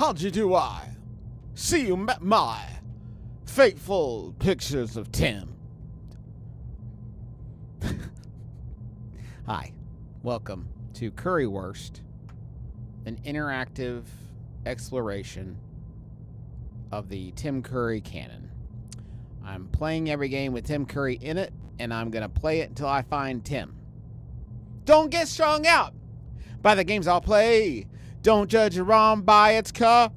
How'd you do, I? See you met my fateful pictures of Tim. Hi, welcome to Currywurst, an interactive exploration of the Tim Curry canon. I'm playing every game with Tim Curry in it, and I'm going to play it until I find Tim. Don't get strung out by the games I'll play. Don't judge a ROM by its cover.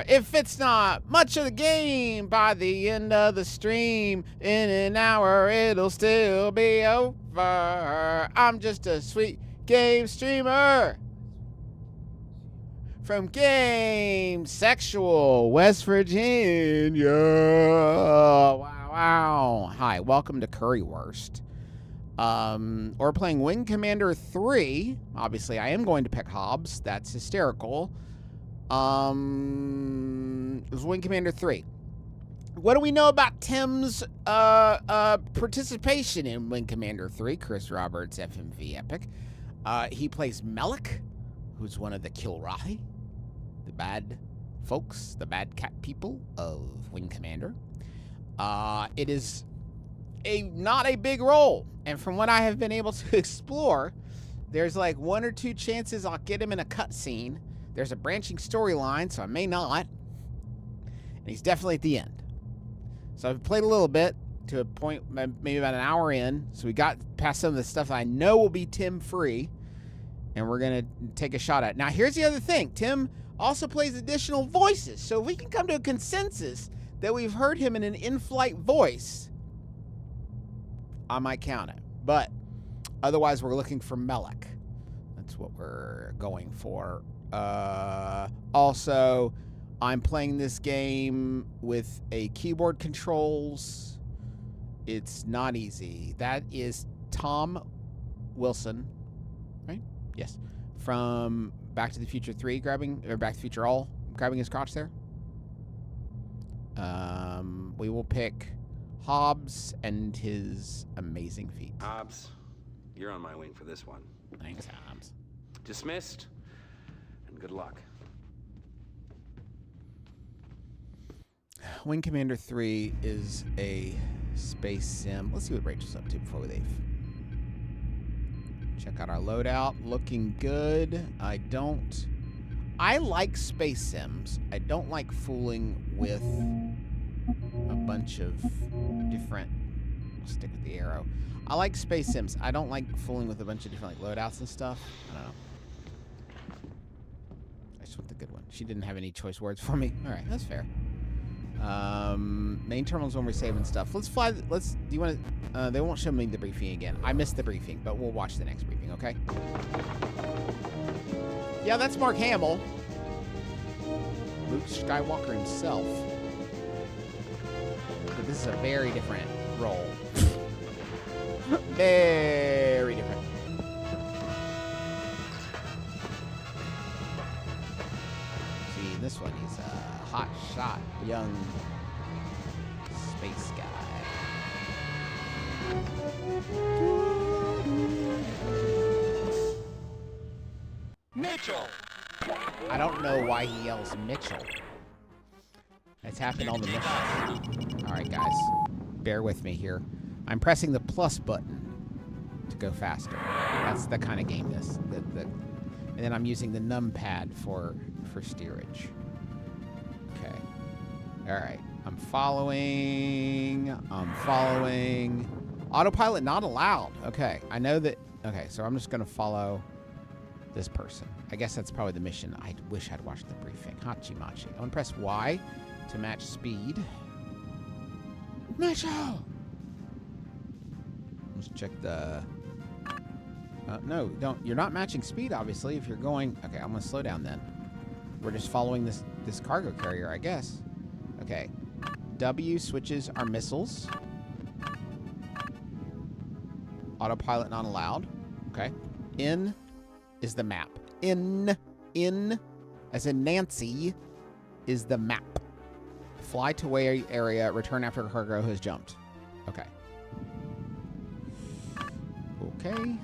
If it's not much of the game, by the end of the stream, in an hour it'll still be over. I'm just a sweet game streamer from Game Sexual, West Virginia. Wow. Hi, welcome to Currywurst. We're playing Wing Commander 3. Obviously, I am going to pick Hobbs. That's hysterical. It was Wing Commander 3. What do we know about Tim's participation in Wing Commander 3? Chris Roberts, FMV Epic. He plays Melek, who's one of the Kilrathi, the bad folks, the bad cat people of Wing Commander. It is not a big role, and from what I have been able to explore, there's like 1 or 2 chances I'll get him in a cutscene. There's a branching storyline, so I may not, and he's definitely at the end. So I've played a little bit to a point, maybe about an hour in, so we got past some of the stuff I know will be Tim free, and we're gonna take a shot at it. Now here's the other thing: Tim also plays additional voices, so if we can come to a consensus that we've heard him in an in-flight voice, I might count it. But otherwise, we're looking for Melek. That's what we're going for. Also, I'm playing this game with a keyboard controls. It's not easy. That is Tom Wilson, right? Yes. From Back to the Future 3 Back to the Future All, grabbing his crotch there. We will pick Hobbs and his amazing feet. Hobbs, you're on my wing for this one. Thanks, Hobbs. Dismissed, and good luck. Wing Commander 3 is a space sim. Let's see what Rachel's up to before we leave. Check out our loadout. Looking good. I like space sims. I don't like fooling with a bunch of different... I'll stick with the arrow. I like space sims. I don't like fooling with a bunch of different loadouts and stuff. I don't know. I just want the good one. She didn't have any choice words for me. All right, that's fair. Main terminal's when we're saving stuff. Let's fly. Do you want to? They won't show me the briefing again. I missed the briefing, but we'll watch the next briefing. Okay. Yeah, that's Mark Hamill. Luke Skywalker himself. But this is a very different role. Very different. See, this one, he's a hot shot, young space guy. Mitchell! I don't know why he yells Mitchell. It's happened on the mission. Alright, guys. Bear with me here. I'm pressing the plus button to go faster. That's the kind of game this. And then I'm using the numpad for steerage. Okay. Alright. I'm following. Autopilot not allowed. Okay. I know that. Okay, so I'm just going to follow this person. I guess that's probably the mission. I wish I'd watched the briefing. Hachi machi. I want to press Y to match speed. Mitchell! Let's check the... no, don't. You're not matching speed, obviously, if you're going... Okay, I'm going to slow down then. We're just following this cargo carrier, I guess. Okay. W switches our missiles. Autopilot not allowed. Okay. N is the map. In, as in Nancy, is the map. Fly to way area, return after cargo has jumped. Okay. Okay.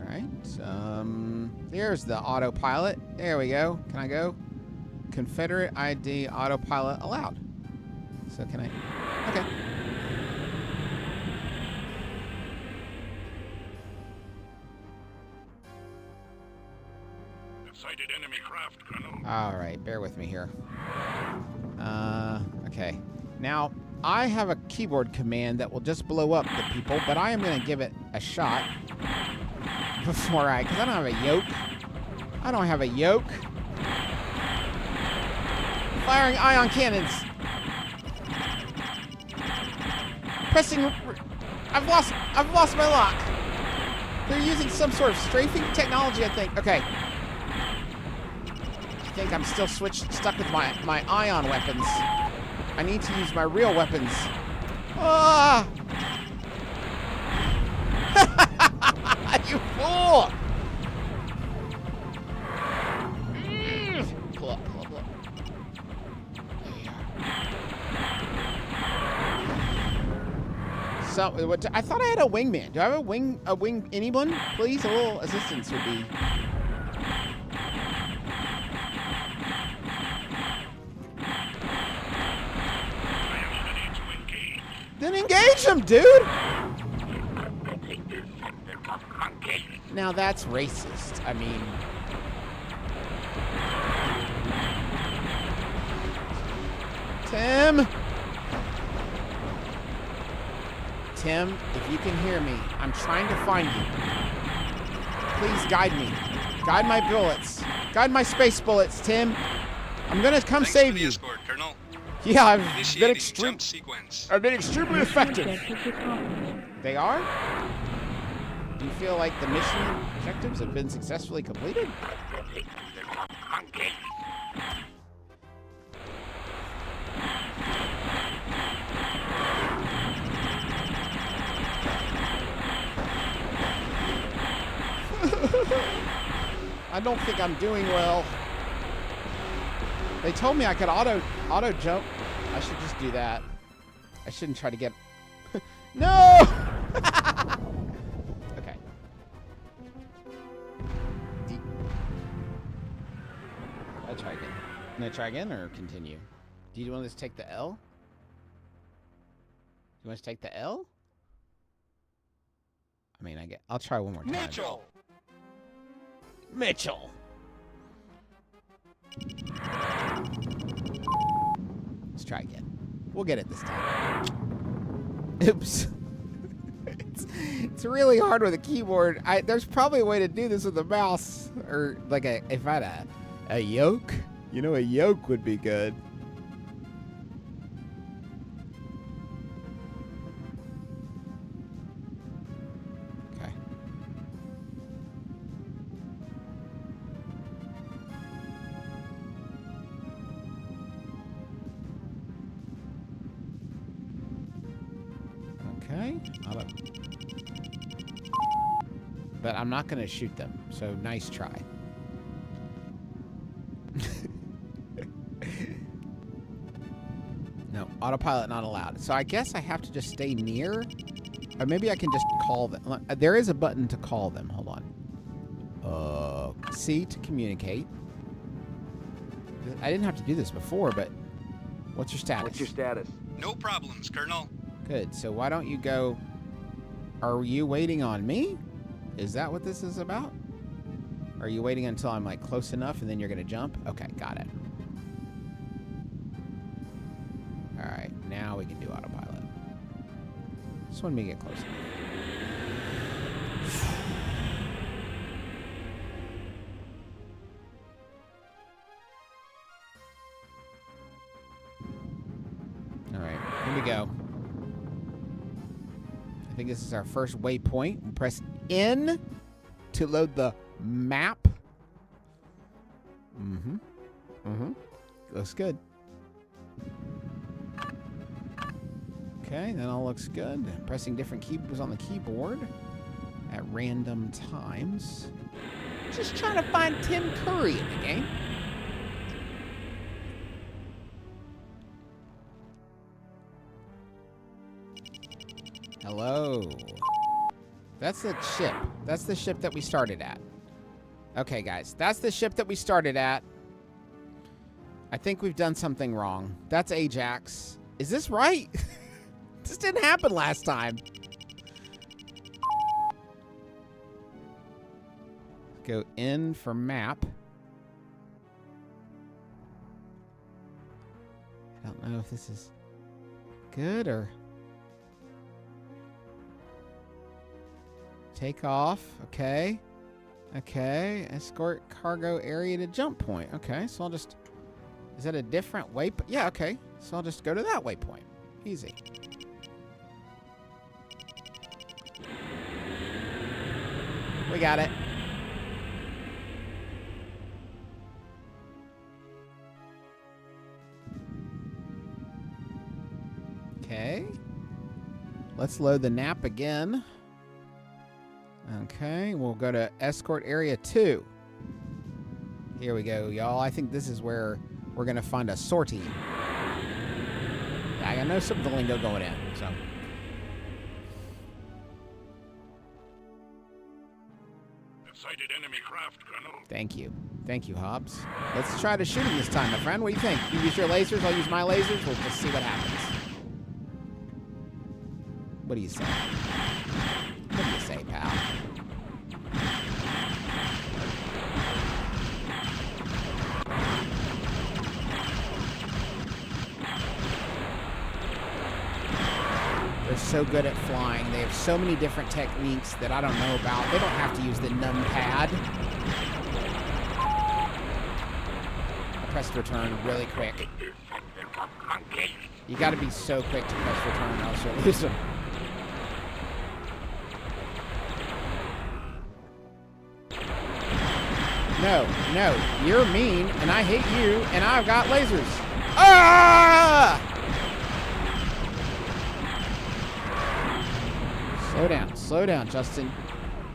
Alright. There's the autopilot. There we go. Can I go? Confederate ID autopilot allowed. So can I? Okay. Sighted enemy craft, Colonel. Alright, bear with me here. Okay. Now, I have a keyboard command that will just blow up the people, but I am going to give it a shot before because I don't have a yoke. I don't have a yoke. Firing ion cannons. Pressing. I've lost my lock. They're using some sort of strafing technology, I think. Okay. I think I'm still stuck with my ion weapons. I need to use my real weapons. Ah! You fool! Pull up. There you are. So, I thought I had a wingman. Do I have a wing? Anyone? Please, a little assistance would be. Then engage him, dude! Now that's racist. I mean... Tim, if you can hear me, I'm trying to find you. Please guide me. Guide my bullets. Guide my space bullets, Tim. I'm gonna come save you. Escort, Colonel. Yeah, I've been Jump sequence. extremely effective. They are? Do you feel like the mission objectives have been successfully completed? I don't think I'm doing well. They told me I could auto jump. I should just do that. I shouldn't try to get... No! Okay. I'll try again. Can I try again or continue? Do you want us to take the L? You want us to take the L? I mean, I'll try one more time. Mitchell! Let's try again. We'll get it this time. Oops. It's really hard with a keyboard. There's probably a way to do this with a mouse. Or like if I had a yoke. You know, a yoke would be good. Okay. Okay. But I'm not going to shoot them, so nice try. No, autopilot not allowed. So I guess I have to just stay near, or maybe I can just call them. There is a button to call them. Hold on. C to communicate. I didn't have to do this before, but what's your status? No problems, Colonel. Good. So why don't you go? Are you waiting on me? Is that what this is about? Are you waiting until I'm like close enough and then you're gonna jump? Okay, got it. All right, now we can do autopilot. Just want me to get close enough. All right, here we go. I think this is our first waypoint. We'll press N to load the map. Looks good. Okay, that all looks good. Pressing different keys on the keyboard at random times. Just trying to find Tim Curry in the game. Hello. That's the ship. That's the ship that we started at. Okay, guys. That's the ship that we started at. I think we've done something wrong. That's Ajax. Is this right? This didn't happen last time. Go in for map. I don't know if this is good or... Take off. Okay. Okay. Escort cargo area to jump point. Okay, so I'll just... Is that a different waypoint? Yeah, okay. So I'll just go to that waypoint. Easy. We got it. Okay. Let's load the nap again. Okay, we'll go to escort area 2. Here we go, y'all. I think this is where we're going to find a sortie. I know some of the lingo going in, so. Sighted enemy craft, Colonel. Thank you. Thank you, Hobbs. Let's try to shoot him this time, my friend. What do you think? You use your lasers, I'll use my lasers. We'll just see what happens. What do you say? What do you say, pal? They're so good at flying. They have so many different techniques that I don't know about. They don't have to use the numpad. I pressed return really quick. You gotta be so quick to press return, else you'll lose them. No, no, you're mean, and I hate you, and I've got lasers. Ah! Slow down, Justin.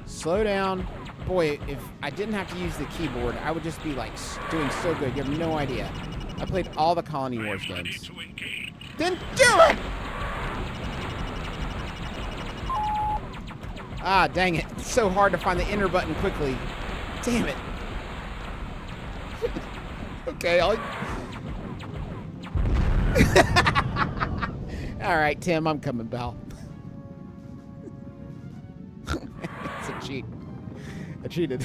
Slow down. Boy, if I didn't have to use the keyboard, I would just be, like, doing so good. You have no idea. I played all the Colony Wars games. Then do it! Ah, dang it. It's so hard to find the enter button quickly. Damn it. Okay, All right, Tim, I'm coming, pal. It's a cheat. I cheated.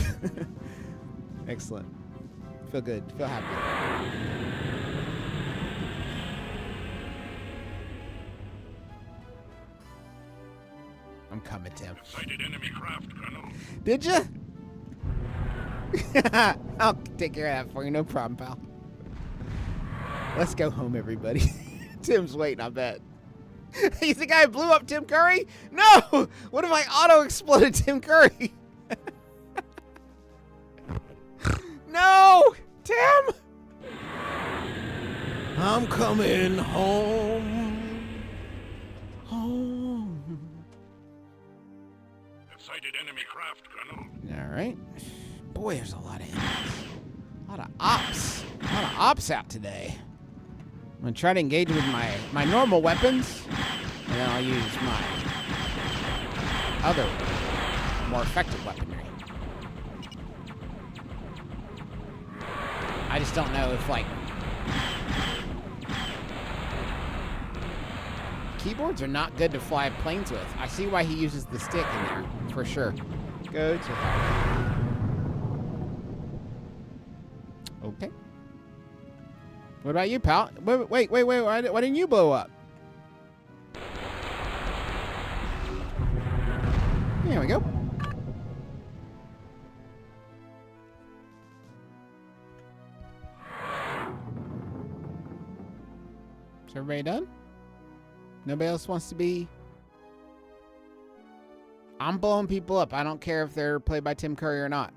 Excellent. Feel good. Feel happy. I'm coming, Tim. Sighted enemy craft, Colonel. Did you? I'll take care of that for you. No problem, pal. Let's go home, everybody. Tim's waiting, I bet. He's the guy who blew up Tim Curry? No! What if I auto-exploded Tim Curry? No! Tim! I'm coming home. Home. Sighted enemy craft, Colonel. All right. Boy, there's a lot of enemies. A lot of ops. A lot of ops out today. I'm going to try to engage with my normal weapons, and then I'll use my other, more effective weaponry. I just don't know if, like, keyboards are not good to fly planes with. I see why he uses the stick in there, for sure. Go to hell. Okay. What about you, pal? Wait. Why didn't you blow up? There we go. Is everybody done? Nobody else wants to be... I'm blowing people up. I don't care if they're played by Tim Curry or not.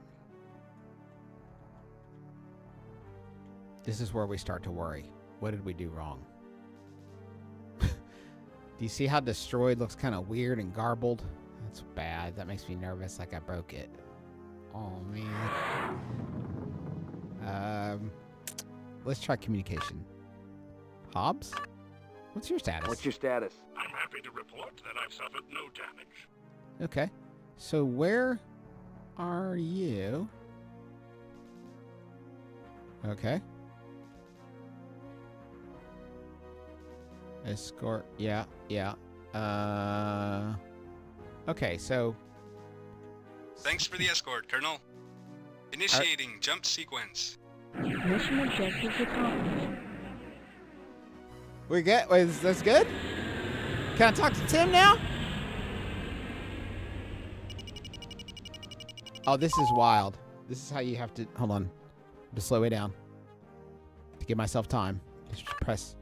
This is where we start to worry. What did we do wrong? Do you see how destroyed looks kind of weird and garbled? That's bad. That makes me nervous, like I broke it. Oh, man. Let's try communication. Hobbs? What's your status? What's your status? I'm happy to report that I've suffered no damage. Okay. So where are you? Okay. Escort. Yeah. Okay, so... Thanks for the escort, Colonel. Initiating jump sequence. Mission objectives accomplished. We get... Wait, that's good? Can I talk to Tim now? Oh, this is wild. This is how you have to... Hold on. To slow it down. To give myself time. Just press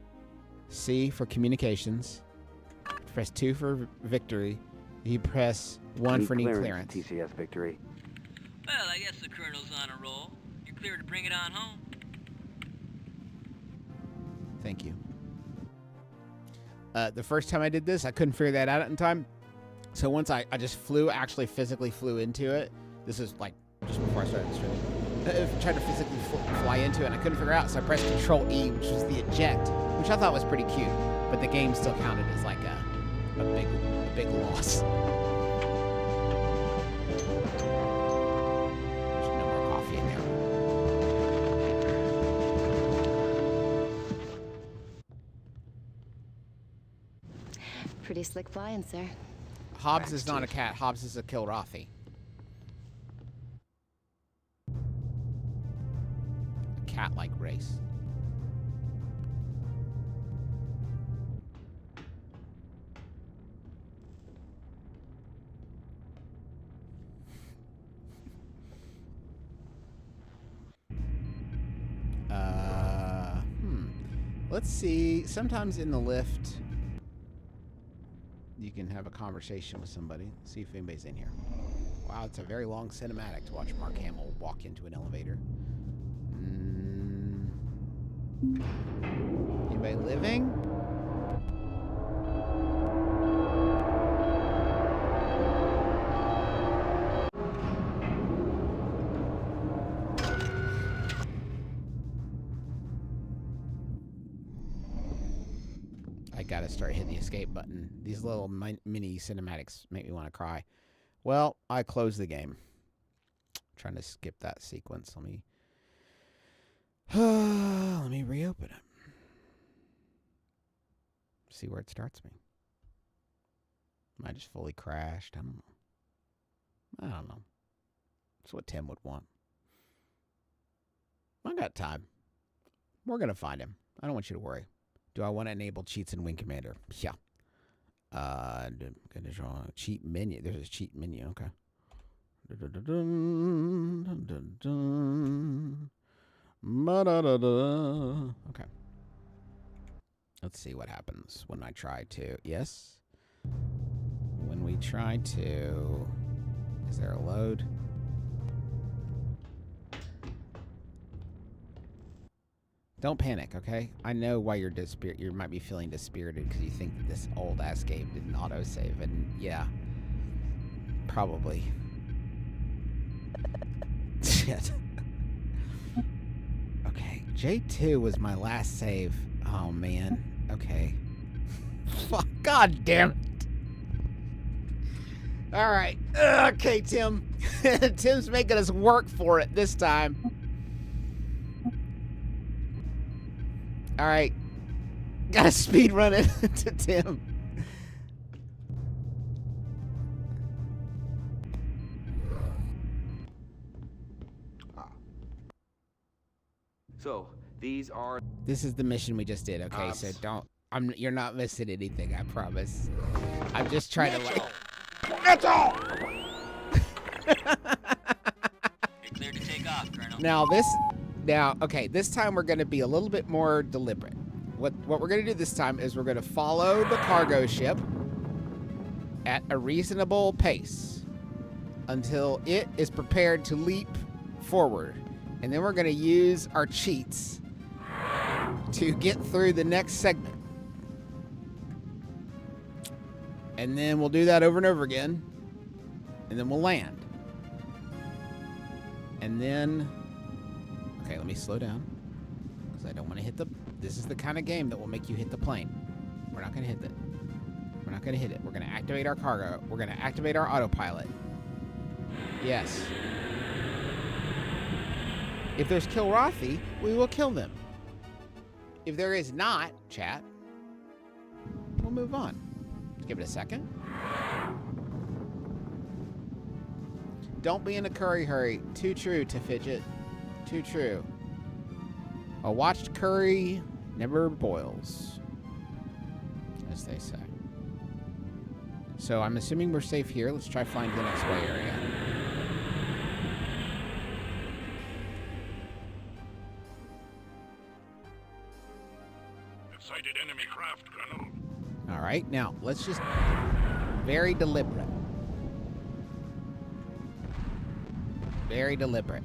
C for communications. Press 2 for victory. You press 1 for need clearance. TCS victory. Well, I guess the Colonel's on a roll. You're clear to bring it on home. Thank you. The first time I did this, I couldn't figure that out in time. So once I just actually physically flew into it. This is like just before I started the stream. I tried to physically fly into it and I couldn't figure it out. So I pressed Control E, which was the eject, which I thought was pretty cute. But the game still counted as like a big loss. There's no more coffee in there. Pretty slick flying, sir. Hobbs is not a cat. Hobbs is a Kilrathi. A cat-like race. Let's see. Sometimes in the lift, you can have a conversation with somebody. See if anybody's in here. Wow, it's a very long cinematic to watch Mark Hamill walk into an elevator. Anybody living? Gotta start hitting the escape button. These little mini cinematics make me want to cry. Well, I closed the game. Trying to skip that sequence. Let me reopen it. See where it starts me. Am I just fully crashed? I don't know. That's what Tim would want. I got time. We're gonna find him. I don't want you to worry. Do I want to enable cheats in Wing Commander? Yeah. Gonna draw a cheat menu. There's a cheat menu. Okay. Okay. Let's see what happens when I try to. Yes. When we try to. Is there a load? Don't panic, okay? I know why you're you might be feeling dispirited because you think that this old ass game didn't autosave, and yeah, probably. Shit. Okay, J2 was my last save. Oh man. Okay. Fuck. God damn it. All right. Okay, Tim. Tim's making us work for it this time. All right, gotta speed run it to Tim. So these are. This is the mission we just did. Okay, so you're not missing anything. I promise. I'm just trying to like. You're clear to take off, Colonel. Okay, this time we're going to be a little bit more deliberate. What we're going to do this time is we're going to follow the cargo ship at a reasonable pace until it is prepared to leap forward. And then we're going to use our cheats to get through the next segment. And then we'll do that over and over again. And then we'll land. And then... Okay, let me slow down. Because I don't want to hit the... This is the kind of game that will make you hit the plane. We're not going to hit it. We're not going to hit it. We're going to activate our cargo. We're going to activate our autopilot. Yes. If there's Kilrathi, we will kill them. If there is not, chat, we'll move on. Let's give it a second. Don't be in a curry hurry. Too true to fidget. Too true. A watched curry never boils, as they say. So I'm assuming we're safe here. Let's try flying to the next way area. Sighted enemy craft, Colonel. All right, now let's just very deliberate. Very deliberate.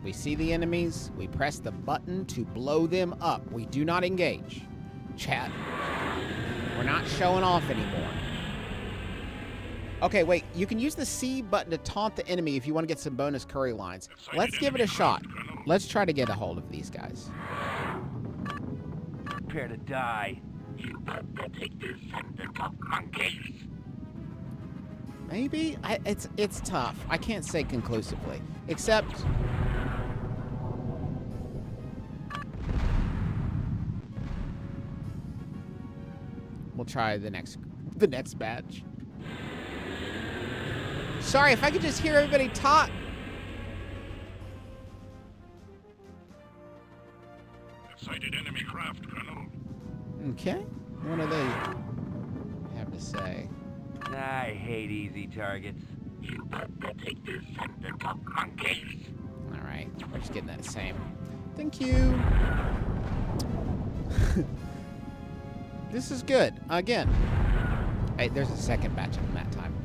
We see the enemies. We press the button to blow them up. We do not engage. Chat. We're not showing off anymore. Okay, wait. You can use the C button to taunt the enemy if you want to get some bonus curry lines. Let's give it a shot. Let's try to get a hold of these guys. Prepare to die. You better take this and the top monkeys. Maybe? It's tough. I can't say conclusively. Except... we'll try the next batch. Sorry, if I could just hear everybody talk. Sighted enemy craft, Colonel. Okay. What do they have to say? I hate easy targets. You better take this and the top monkeys. All right. We're just getting that same. Thank you. This is good. Again. Hey, there's a second batch of them that time.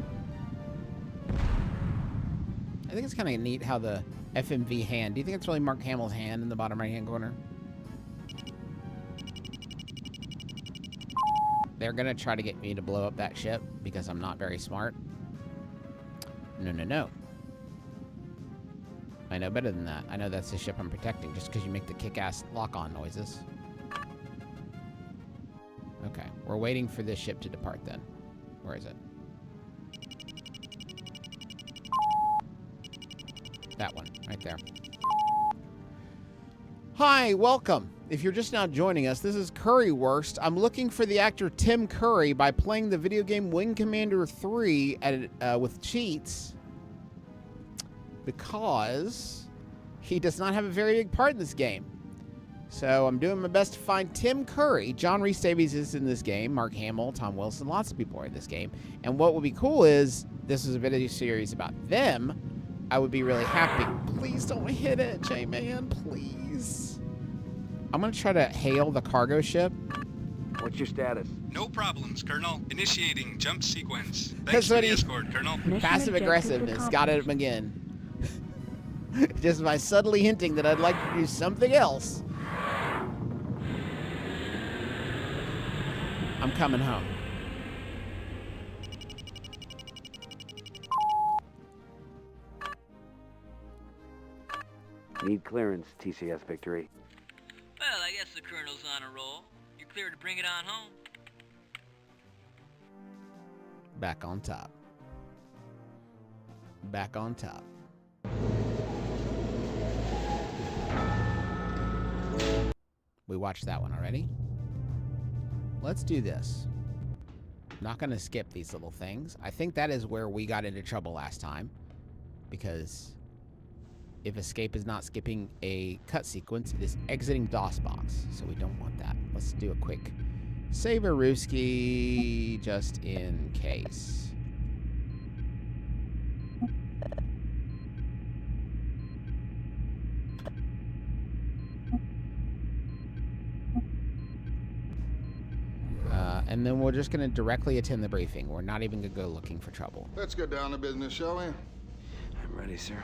I think it's kind of neat how the FMV hand. Do you think it's really Mark Hamill's hand in the bottom right-hand corner? They're going to try to get me to blow up that ship because I'm not very smart. No, no, no. I know better than that. I know that's the ship I'm protecting just because you make the kick-ass lock-on noises. Okay, we're waiting for this ship to depart then. Where is it? That one, right there. Hi, welcome. If you're just now joining us, this is Currywurst. I'm looking for the actor Tim Curry by playing the video game Wing Commander 3 with cheats because he does not have a very big part in this game. So I'm doing my best to find Tim Curry. John Rhys-Davies is in this game. Mark Hamill, Tom Wilson, lots of people are in this game. And what would be cool is this is a video series about them. I would be really happy. Please don't hit it, J-Man, please. I'm going to try to hail the cargo ship. What's your status? No problems, Colonel. Initiating jump sequence. That's Thanks for what the he- escort, Colonel. Mission Passive objective aggressiveness. Got it accomplished. again. Just by subtly hinting that I'd like to do something else. I'm coming home. Need clearance, TCS Victory. Well, I guess the Colonel's on a roll. You're clear to bring it on home. Back on top. Back on top. We watched that one already. Let's do this. Not going to skip these little things. I think that is where we got into trouble last time. Because if escape is not skipping a cut sequence, it is exiting DOS box. So we don't want that. Let's do a quick save-a-rooski just in case. And then we're just going to directly attend the briefing. We're not even going to go looking for trouble. Let's get down to business, shall we? I'm ready, sir.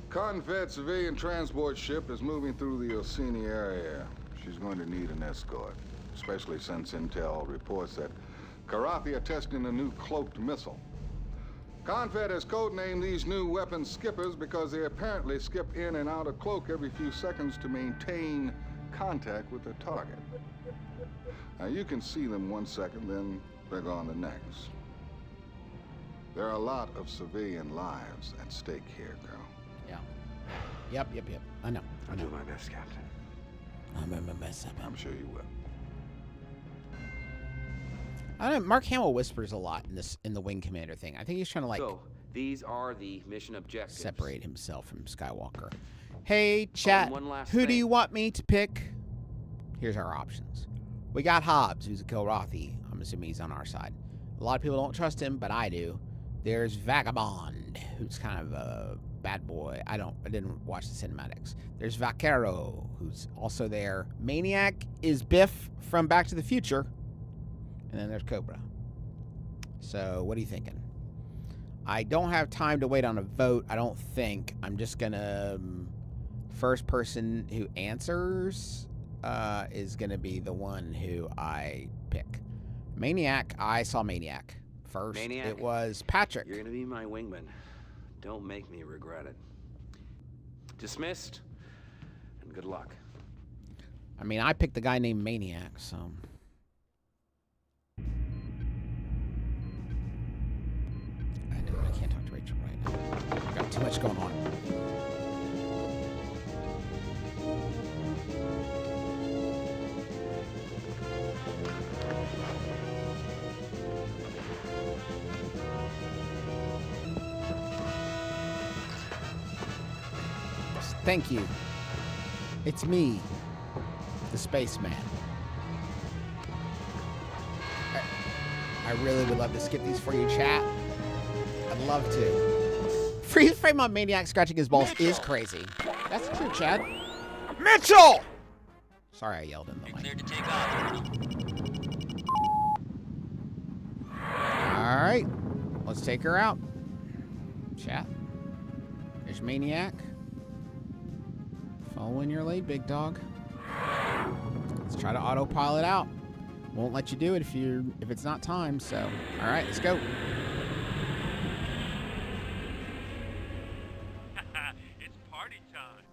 Confed civilian transport ship is moving through the Orsini area. She's going to need an escort, especially since intel reports that Karathi are testing a new cloaked missile. Confed has codenamed these new weapons skippers because they apparently skip in and out of cloak every few seconds to maintain contact with their target. Now, you can see them 1 second, then they're gone the next. There are a lot of civilian lives at stake here, Colonel. Yeah. Yep. I know. I'll do my best, Captain. I'm gonna mess up. I'm sure you will. I don't know. Mark Hamill whispers a lot in the Wing Commander thing. I think he's trying to So, these are the mission objectives. separate himself from Skywalker. Hey, chat. and one last Who do thing. you want me to pick? Here's our options. We got Hobbs, who's a Kilrathi. I'm assuming he's on our side. A lot of people don't trust him, but I do. There's Vagabond, who's kind of a bad boy. I didn't watch the cinematics. There's Vaquero, who's also there. Maniac is Biff from Back to the Future. And then there's Cobra. So, what are you thinking? I don't have time to wait on a vote, I don't think. I'm just gonna... first person who answers is gonna be the one who I pick. Maniac, I saw Maniac first. Maniac? It was Patrick. You're gonna be my wingman. Don't make me regret it. Dismissed, and good luck. I mean, I picked the guy named Maniac, so... I can't talk to Rachel right now. I've got too much going on. Thank you. It's me, the spaceman. I really would love to skip these for you, chat. I'd love to. Freeze frame on Maniac scratching his balls is crazy. That's true, Chad. Mitchell! Sorry I yelled in the You're mic. cleared to take off, Colonel. All right, let's take her out. Chat. There's Maniac. Following your lead, big dog. Let's try to autopilot out. Won't let you do it if it's not timed. So, all right, let's go. It's party time.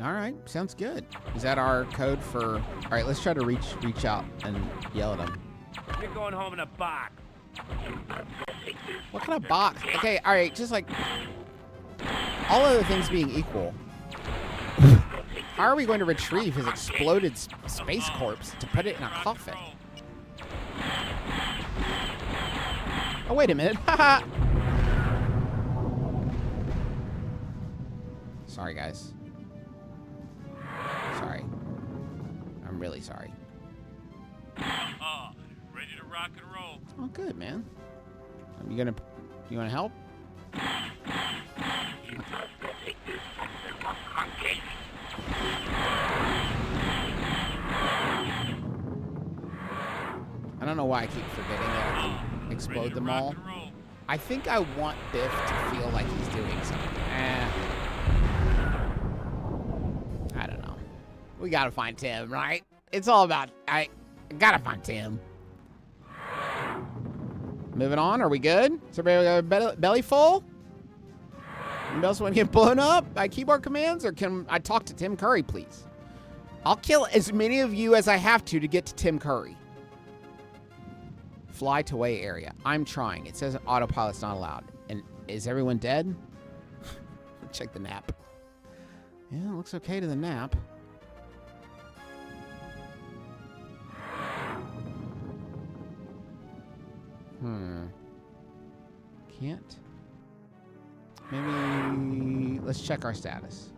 All right, sounds good. Is that our code for? All right, let's try to reach out and yell at him. You're going home in a box. What kind of box? Okay, all right, just like all other things being equal, how are we going to retrieve his exploded space corpse to put it in a coffin? Oh, wait a minute. Haha. Sorry, guys. Sorry. I'm really sorry. Ready to rock and roll. Oh, good, man. You wanna help? I don't know why I keep forgetting that I can explode them all. I think I want Biff to feel like he's doing something. I don't know. We gotta find Tim, right? It's all about, I gotta find Tim. Moving on, are we good? Is everybody got a belly full? Anybody else want to get blown up by keyboard commands, or can I talk to Tim Curry, please? I'll kill as many of you as I have to get to Tim Curry. Fly to way area. I'm trying. It says autopilot's not allowed. And is everyone dead? Check the nap. Yeah, it looks okay to the nap. Can't. Maybe let's check our status.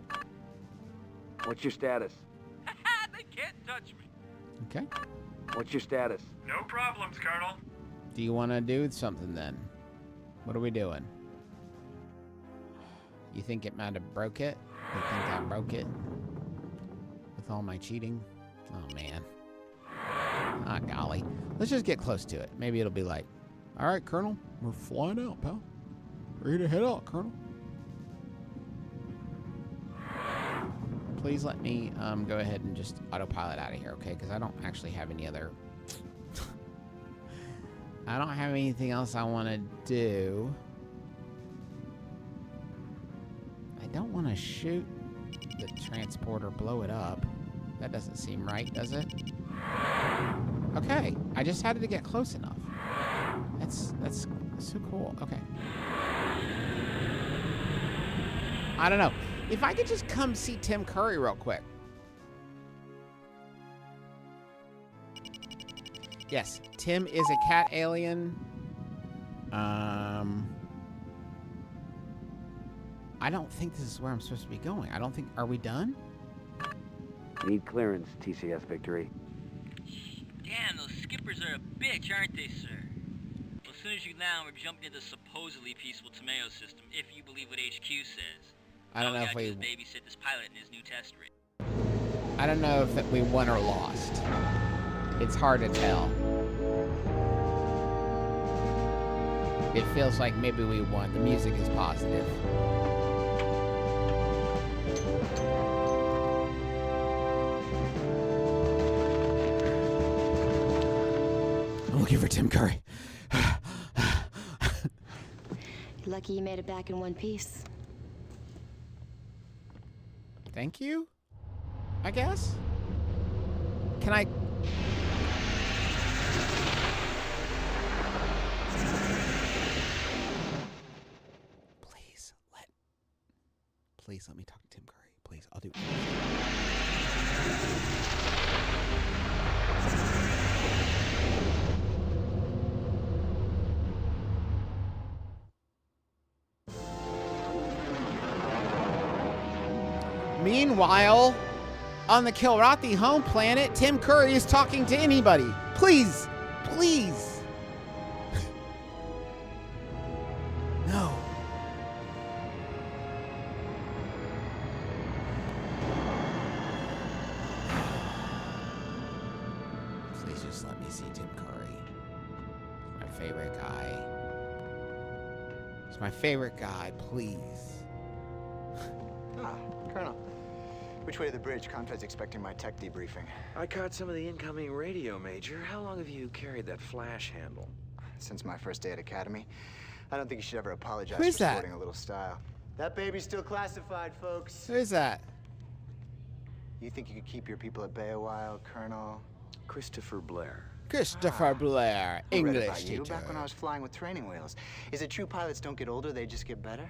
What's your status? They can't touch me. Okay. What's your status? No problems, Colonel. Do you want to do something then? What are we doing? You think it might have broke it? You think I broke it? With all my cheating? Oh, man. Ah, golly. Let's just get close to it. Maybe it'll be like, all right, Colonel, we're flying out, pal. Ready to head out, Colonel. Please let me go ahead and just autopilot out of here, okay? Because I don't actually have any other... I don't have anything else I want to do. I don't want to shoot the transporter, blow it up. That doesn't seem right, does it? Okay, I just had to get close enough. That's So cool. Okay. I don't know. If I could just come see Tim Curry real quick. Yes, Tim is a cat alien. I don't think this is where I'm supposed to be going. I don't think... Are we done? Need clearance, TCS Victory. Damn, those skippers are a bitch, aren't they, sir? Well, as soon as you land, we're jumping into the supposedly peaceful Tomeo system, if you believe what HQ says. I don't know if we... babysit this pilot in his new test rig. I don't know if that we won or lost. It's hard to tell. It feels like maybe we won. The music is positive. I'm looking for Tim Curry. You're lucky you made it back in one piece. Thank you, I guess. Can I... Please let me talk to Tim Curry. Please, I'll do anything. Meanwhile, on the Kilrathi home planet, Tim Curry is talking to anybody. Please, please. No. Please just let me see Tim Curry. My favorite guy. He's my favorite guy, please. Ah, Colonel. Which way to the bridge? Contra's expecting my tech debriefing. I caught some of the incoming radio, Major. How long have you carried that flash handle? Since my first day at Academy. I don't think you should ever apologize Who is for that? sporting a little style. That baby's still classified, folks. Who is that? You think you could keep your people at bay a while, Colonel? Christopher Blair. Christopher Blair, I read English about you teacher. back when I was flying with training wheels. Is it true pilots don't get older, they just get better?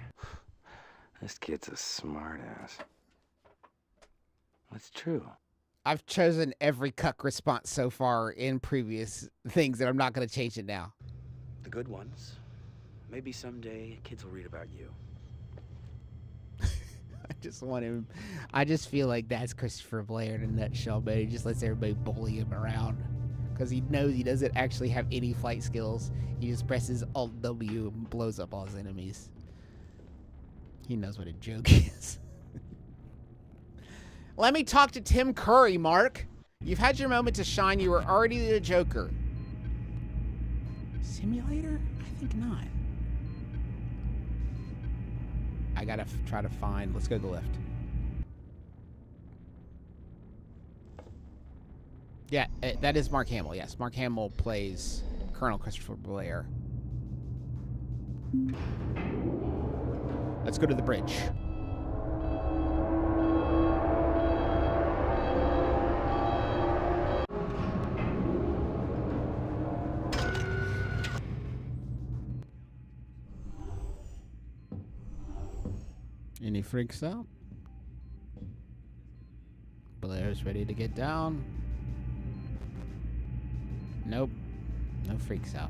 This kid's a smartass. That's true. I've chosen every cuck response so far in previous things, and I'm not going to change it now. The good ones. Maybe someday kids will read about you. I just want him. I just feel like that's Christopher Blair in a nutshell, but he just lets everybody bully him around because he knows he doesn't actually have any flight skills. He just presses Alt W and blows up all his enemies. He knows what a joke is. Let me talk to Tim Curry, Mark. You've had your moment to shine. You were already the Joker. Simulator? I think not. I gotta try to find. Let's go to the lift. Yeah, that is Mark Hamill. Yes, Mark Hamill plays Colonel Christopher Blair. Let's go to the bridge. Any freaks out? Blair's ready to get down. Nope. No freaks out.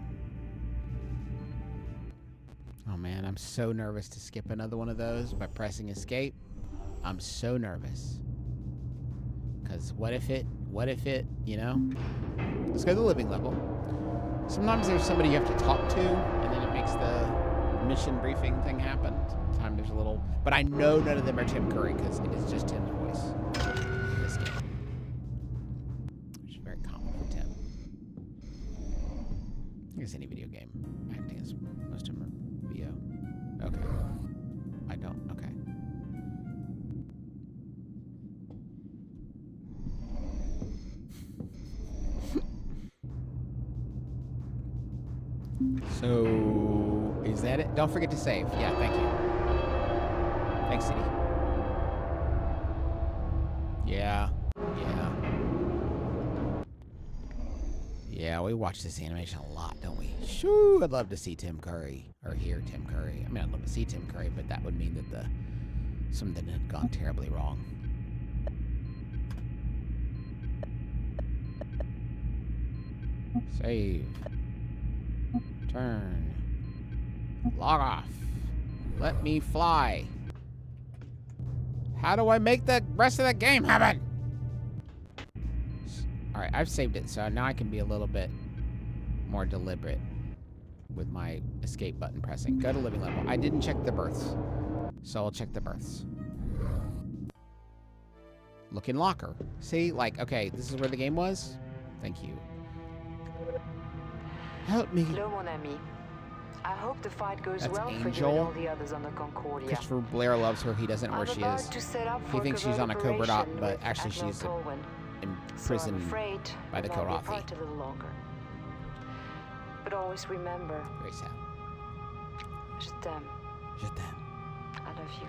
Oh man, I'm so nervous to skip another one of those by pressing escape. I'm so nervous. Because what if it, you know? Let's go to the living level. Sometimes there's somebody you have to talk to, and then it makes the mission briefing thing happen. Sometimes there's a little, but I know none of them are Tim Curry because it is just Tim's voice in this game, which is very common for Tim. I guess any video game acting is most of them are VO. Okay, I don't. Okay. So, is that it? Don't forget to save. Yeah, thank you. Thanks, CD. Yeah. Yeah. Yeah, we watch this animation a lot, don't we? Shoo! I'd love to see Tim Curry, or hear Tim Curry. I mean, I'd love to see Tim Curry, but that would mean that something had gone terribly wrong. Save. Turn. Log off. Let me fly. How do I make the rest of the game happen? Alright, I've saved it, so now I can be a little bit more deliberate with my escape button pressing. Go to living level. I didn't check the berths, so I'll check the berths. Look in locker. See, like, okay, this is where the game was? Thank you. Help me. Hello, mon ami. I hope the fight goes That's well Angel. for you and all the others on the Concordia. Christopher Blair loves her. He doesn't know where she is. He thinks she's on a covert op, but actually she's imprisoned by the Kilrathi. A little longer. But always remember. Very sad. Je t'aime. Je t'aime. I love you.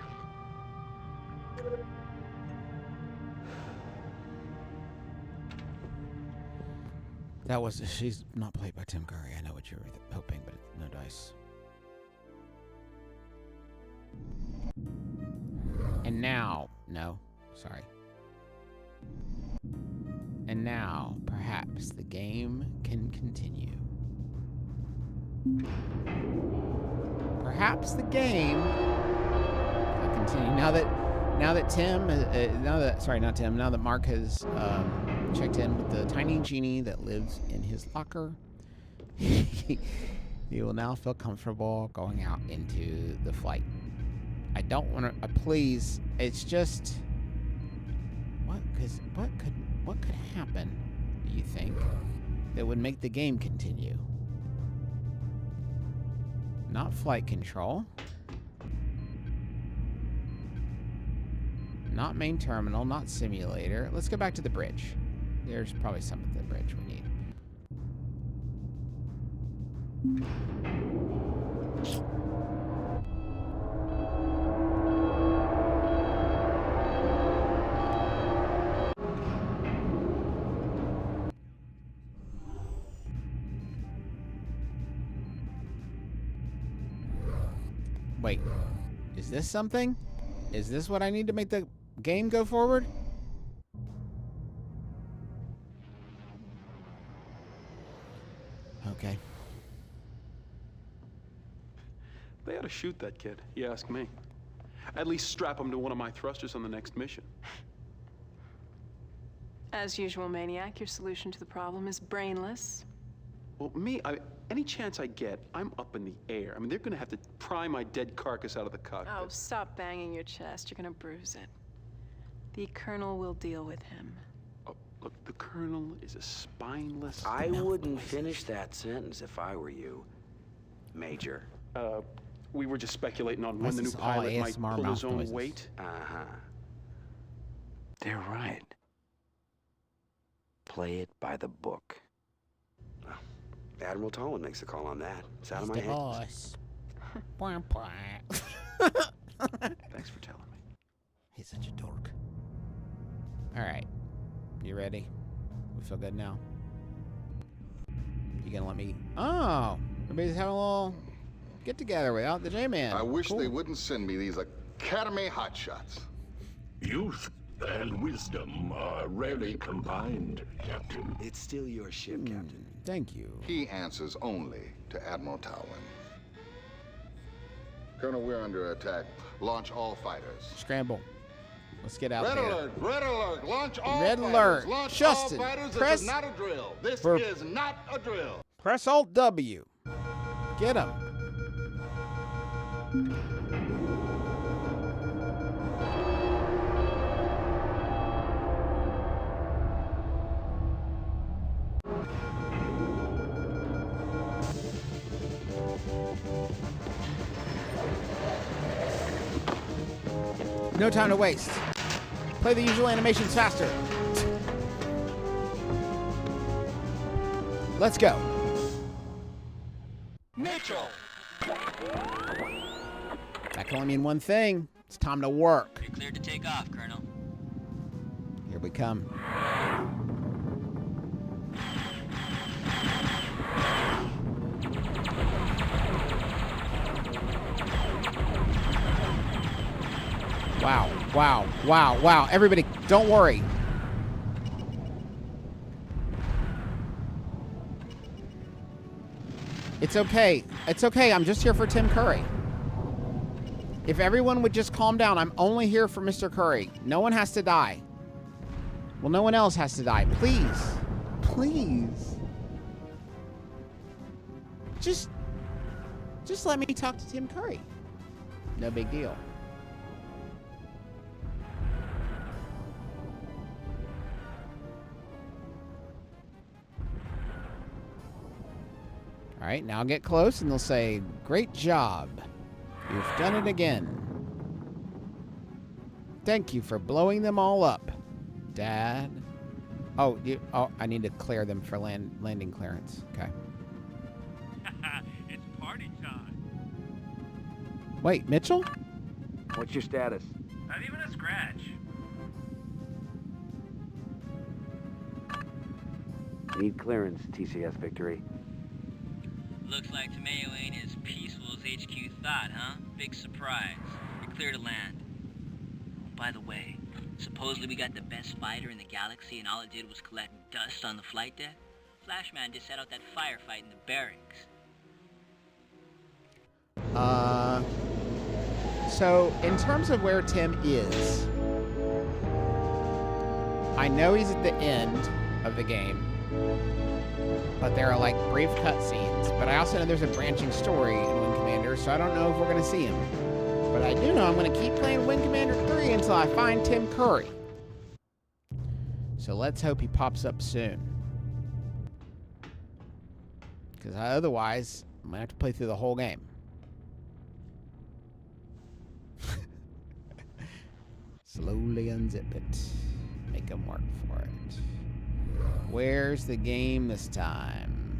That was. She's not played by Tim Curry. I know what you were hoping, but no dice. And now, no, sorry. And now, perhaps the game can continue. Perhaps the game can continue now that Tim, now that Mark has checked in with the tiny genie that lives in his locker. He will now feel comfortable going out into the flight. I don't want to. Please, it's just what could happen? Do you think that would make the game continue? Not flight control. Not main terminal. Not simulator. Let's go back to the bridge. There's probably some of the bridge we need. Wait, is this something? Is this what I need to make the game go forward? Okay. They ought to shoot that kid, you ask me. At least strap him to one of my thrusters on the next mission. As usual, Maniac, your solution to the problem is brainless. Well, any chance I get, I'm up in the air. I mean, they're gonna have to pry my dead carcass out of the cockpit. Oh, stop banging your chest. You're gonna bruise it. The Colonel will deal with him. Oh, look, the Colonel is a spineless... I wouldn't finish that sentence if I were you, Major. We were just speculating on when the new pilot might pull his own weight. Uh-huh. They're right. Play it by the book. Well, Admiral Tolan makes the call on that. It's out of my hands. Thanks for telling me. He's such a dork. All right. You ready? We feel good now? You gonna let me... Oh! Everybody's having a little get-together without the J-Man. I wish they wouldn't send me these Academy hotshots. Youth and wisdom are rarely combined, Captain. It's still your ship, Captain. Thank you. He answers only to Admiral Tolan. Colonel, we're under attack. Launch all fighters. Scramble. Let's get out Red there. alert! Red alert! Launch all Red fighters! alert! Launch Justin, all fighters! press... This is not a drill! This is not a drill! Press Alt W. Get him. No time to waste. Play the usual animations faster. Let's go. Mitchell! That can only mean one thing. It's time to work. You're cleared to take off, Colonel. Here we come. Wow, wow, wow, wow. Everybody, don't worry. It's okay. It's okay. I'm just here for Tim Curry. If everyone would just calm down, I'm only here for Mr. Curry. No one has to die. Well, no one else has to die. Please. Please. Just let me talk to Tim Curry. No big deal. All right, now get close and they'll say, "Great job. You've done it again. Thank you for blowing them all up, Dad." Oh, I need to clear them for landing clearance. Okay. It's party time. Wait, Mitchell? What's your status? Not even a scratch. Need clearance, TCS Victory. Looks like Tomeo ain't as peaceful as HQ thought, huh? Big surprise. You're clear to land. By the way, supposedly we got the best fighter in the galaxy and all it did was collect dust on the flight deck? Flashman just set out that firefight in the barracks. So in terms of where Tim is, I know he's at the end of the game, but there are like brief cutscenes. But I also know there's a branching story in Wing Commander, so I don't know if we're gonna see him. But I do know I'm gonna keep playing Wing Commander 3 until I find Tim Curry. So let's hope he pops up soon. Because otherwise, I'm gonna have to play through the whole game. Slowly unzip it. Make him work for it. Where's the game this time?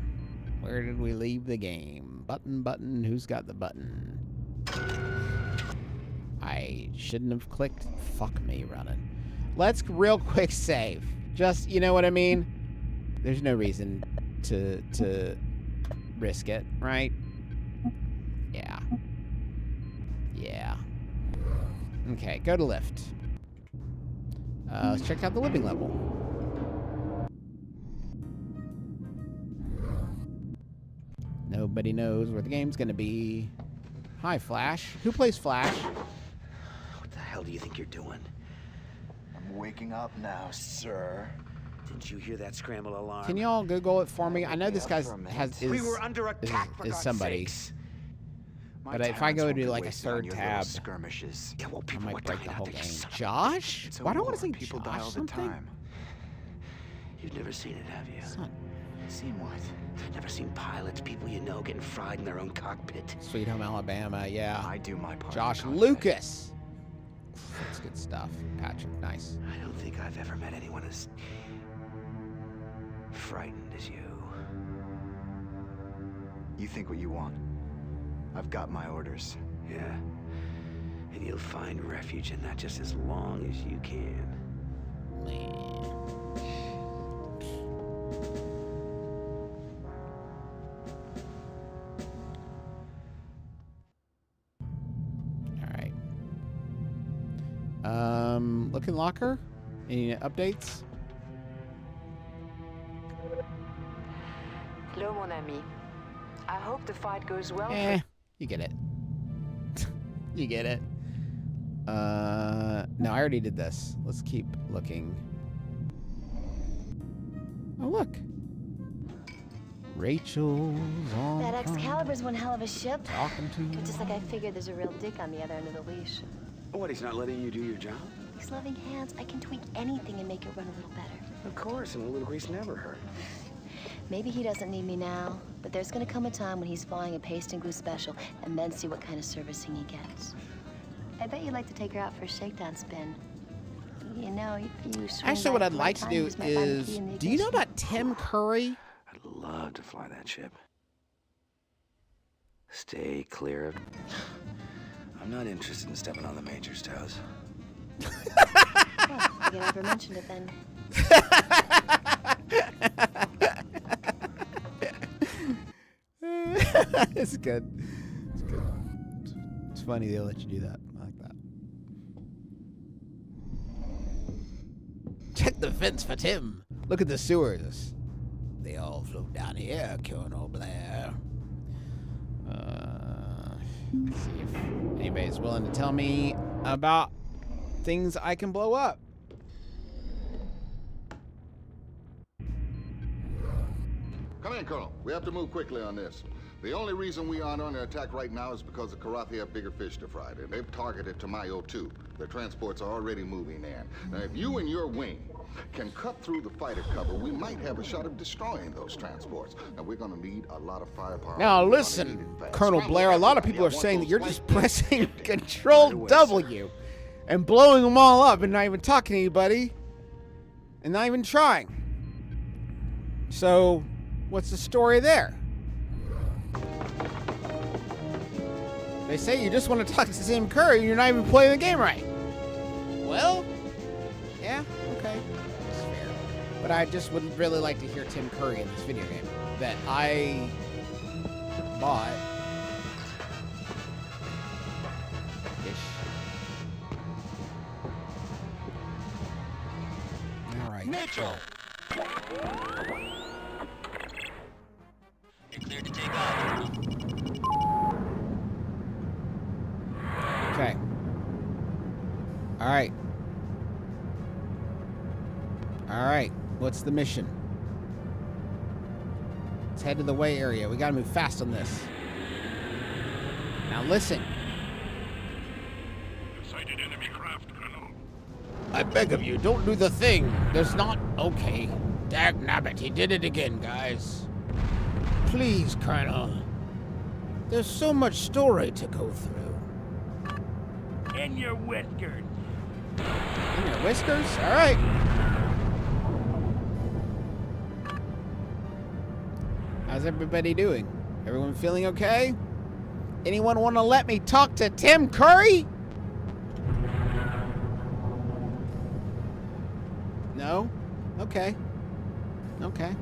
Where did we leave the game? Button. Who's got the button? I shouldn't have clicked. Fuck me running. Let's real quick save. Just, you know what I mean? There's no reason to risk it, right? Yeah. Yeah. Okay, go to lift. Let's check out the living level. Nobody knows where the game's gonna be. Hi, Flash. Who plays Flash? What the hell do you think you're doing? I'm waking up now, sir. Didn't you hear that scramble alarm? Can y'all Google it for me? I know this guy's We were under attack, for is God's somebody. sakes. But if I go to like a third tab, skirmishes. Yeah, well, I people were might break dying the out whole there, you game. son of a Josh? It's Why a do I want war. to say People Josh die all the something? time. You've never seen it, have you? Son. Seen what? Never seen pilots, people you know, getting fried in their own cockpit. Sweet Home Alabama, yeah. I do my part. Josh Lucas. That's good stuff. Patrick, nice. I don't think I've ever met anyone as frightened as you. You think what you want. I've got my orders. Yeah. And you'll find refuge in that just as long as you can. Alright. Looking locker? Any updates? Hello, mon ami. I hope the fight goes well. You get it. You get it. No, I already did this. Let's keep looking. Oh, look. Rachel's on That Excalibur's one hell of a ship. talking to you. Just like I figured there's a real dick on the other end of the leash. What, he's not letting you do your job? These loving hands, I can tweak anything and make it run a little better. Of course, and a little grease never hurt. Maybe he doesn't need me now, but there's gonna come a time when he's flying a paste and glue special, and then see what kind of servicing he gets. I bet you'd like to take her out for a shakedown spin. You know, you swing Actually, what by I'd like to do times, might find the is, key in the do you know ignition. about Tim Curry? I'd love to fly that ship. Stay clear of... I'm not interested in stepping on the Major's toes. Well, you never mentioned it then. It's good. It's good. It's funny they'll let you do that. I like the fence for Tim. Look at the sewers. They all float down here, Colonel Blair. Let's see if anybody's willing to tell me about things I can blow up. Come in, Colonel. We have to move quickly on this. The only reason we aren't under attack right now is because the Karathi have bigger fish to fry. They've targeted Tamayo too. Their transports are already moving in. Now, if you and your wing can cut through the fighter cover, we might have a shot of destroying those transports. Now, we're going to need a lot of firepower. Now, listen, Colonel Blair, a lot of people are saying that you're just pressing Control W and blowing them all up and not even talking to anybody and not even trying. So, what's the story there? They say you just want to talk to Tim Curry and you're not even playing the game right. Well, yeah, okay. That's fair. But I just would really like to hear Tim Curry in this video game that I bought. All right. Mitchell! You're cleared to take off. Okay. All right. All right. What's the mission? Let's head to the way area. We gotta move fast on this. Now listen. Sighted enemy craft, Colonel. I beg of you, don't do the thing. There's not... Okay. Dagnabbit, he did it again, guys. Please, Colonel. There's so much story to go through. In your whiskers. In your whiskers? All right. How's everybody doing? Everyone feeling okay? Anyone want to let me talk to Tim Curry? No? Okay. Okay.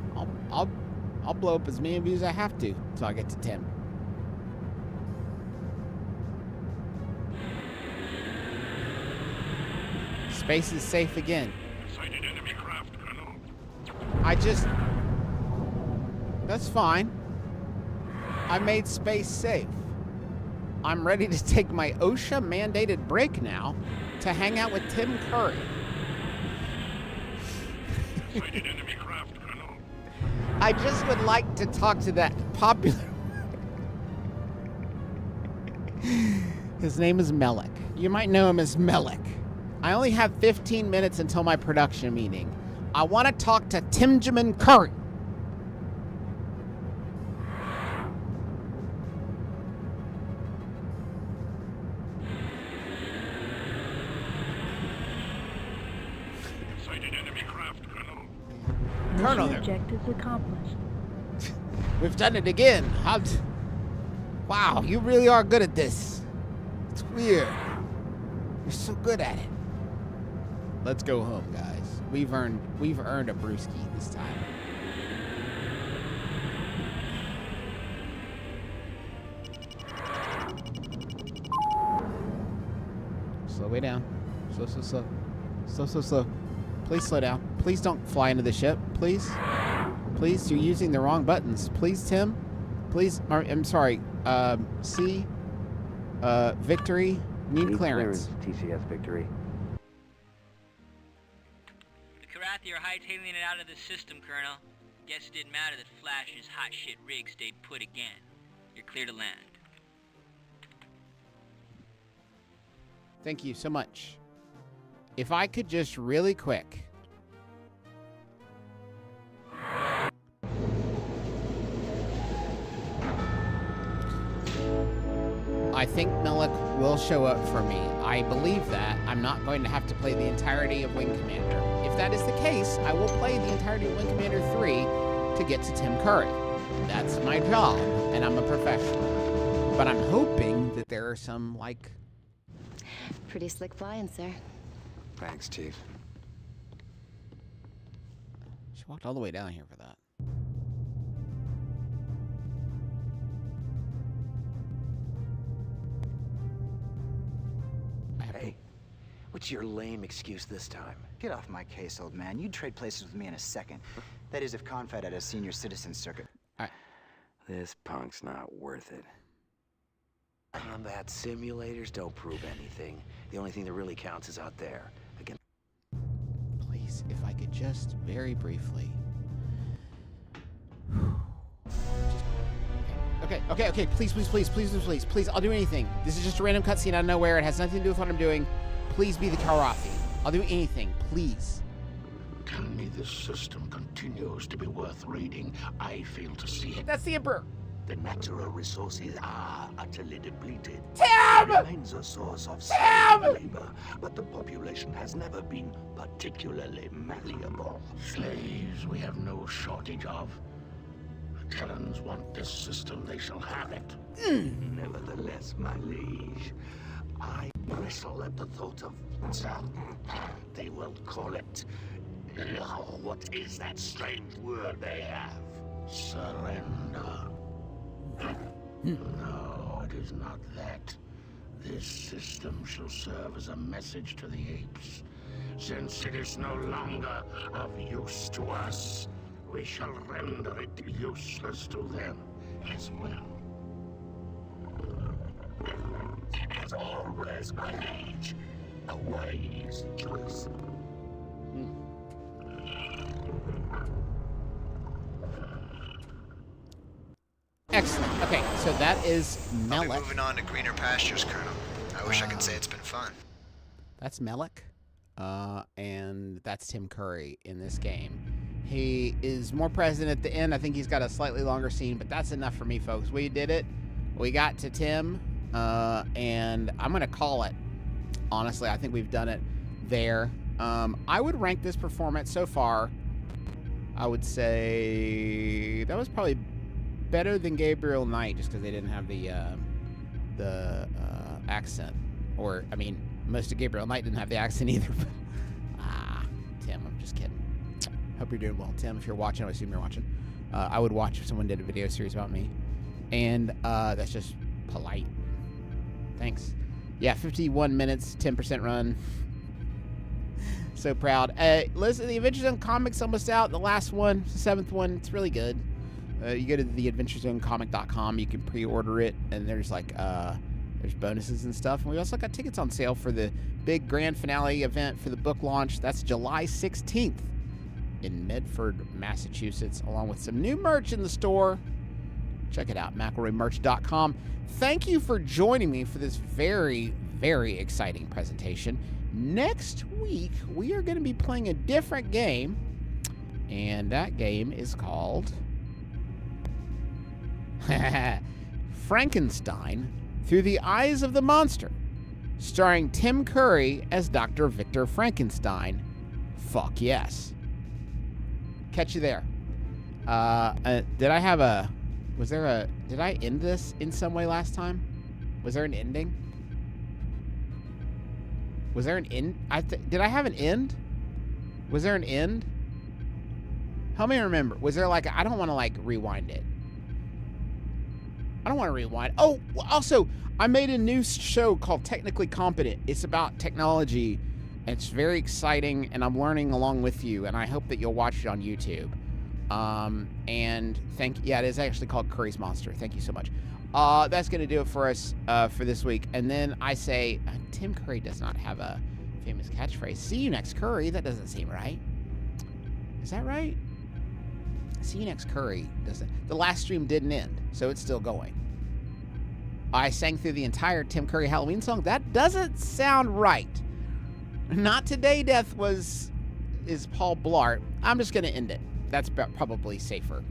I'll blow up as many of you as I have to until I get to Tim. Space is safe again. Sighted enemy craft, Colonel. That's fine. I made space safe. I'm ready to take my OSHA mandated break now to hang out with Tim Curry. Sighted enemy craft, Colonel. I just would like to talk to that popular... His name is Melek. You might know him as Melek. I only have 15 minutes until my production meeting. I want to talk to Timjamin Curry. Sighted enemy craft, Colonel. Colonel, objectives accomplished. We've done it again. Wow, you really are good at this. It's weird. You're so good at it. Let's go home, guys. We've earned a brewski this time. Slow way down. Slow. Slow. Please slow down. Please don't fly into the ship. Please. Please, you're using the wrong buttons. Please, Tim. Please. I'm sorry. C. Victory. Need clearance. TCS Victory. The Karathi are hightailing it out of the system, Colonel. Guess it didn't matter that Flash's hot shit rig stayed put again. You're clear to land. Thank you so much. If I could just really quick. I think Melek will show up for me. I believe that. I'm not going to have to play the entirety of Wing Commander. If that is the case, I will play the entirety of Wing Commander 3 to get to Tim Curry. That's my job, and I'm a professional. But I'm hoping that there are some, like... Pretty slick flying, sir. Thanks, Chief. She walked all the way down here for that. Hey, What's your lame excuse this time? Get off my case, old man. You'd trade places with me in a second. That is, if Confed had a senior citizen circuit. This punk's not worth it. Combat simulators don't prove anything. The only thing that really counts is out there. Again. Please, if I could just very briefly. Okay. Please. I'll do anything. This is just a random cutscene out of nowhere. It has nothing to do with what I'm doing. Please be the Karathi. I'll do anything. Please. Tell me this system continues to be worth reading. I fail to see it. That's the Emperor. The natural resources are utterly depleted. Tim! It remains a source of slave labor, but the population has never been particularly malleable. Slaves we have no shortage of. The Terrans want this system, they shall have it. Nevertheless, my liege, I bristle at the thought of... They will call it... what is that strange word they have? Surrender. No, it is not that. This system shall serve as a message to the apes. Since it is no longer of use to us, we shall render it useless to them as well. As always, my liege, a wise choice. Excellent. Okay, so that is Melek. I'll be moving on to greener pastures, Colonel. I wish I could say it's been fun. That's Melek, and that's Tim Curry in this game. He is more present at the end. I think he's got a slightly longer scene, but that's enough for me, folks. We did it. We got to Tim, and I'm going to call it. Honestly, I think we've done it there. I would rank this performance so far. I would say that was probably better than Gabriel Knight, just because they didn't have the accent. Or, I mean, most of Gabriel Knight didn't have the accent either. But, Tim, I'm just kidding. Hope you're doing well, Tim. If you're watching, I assume you're watching. I would watch if someone did a video series about me. And that's just polite. Thanks. Yeah, 51 minutes, 10% run. So proud. Listen, the Adventure Zone comic's almost out. The last one, the 7th one, it's really good. You go to the AdventureZoneComic.com. You can pre-order it, and there's like there's bonuses and stuff. And we also got tickets on sale for the big grand finale event for the book launch. That's July 16th in Medford, Massachusetts, along with some new merch in the store. Check it out, McElroymerch.com. Thank you for joining me for this very, very exciting presentation. Next week, we are going to be playing a different game, and that game is called Frankenstein Through the Eyes of the Monster, starring Tim Curry as Dr. Victor Frankenstein. Fuck yes. Catch you there. Did I end this in some way last time? Was there an ending? Was there an end? Did I have an end? Was there an end? Help me remember. Was there like, I don't want to like rewind it. I don't want to rewind. Oh, also, I made a new show called Technically Competent. It's about technology. It's very exciting, and I'm learning along with you, and I hope that you'll watch it on YouTube. And it is actually called Curry's Monster. Thank you so much. That's going to do it for us for this week. And then I say, Tim Curry does not have a famous catchphrase. See you next, Curry. That doesn't seem right. Is that right? See you next, Curry. The last stream didn't end, so it's still going. I sang through the entire Tim Curry Halloween song. That doesn't sound right. Not Today Death is Paul Blart. I'm just going to end it. That's probably safer.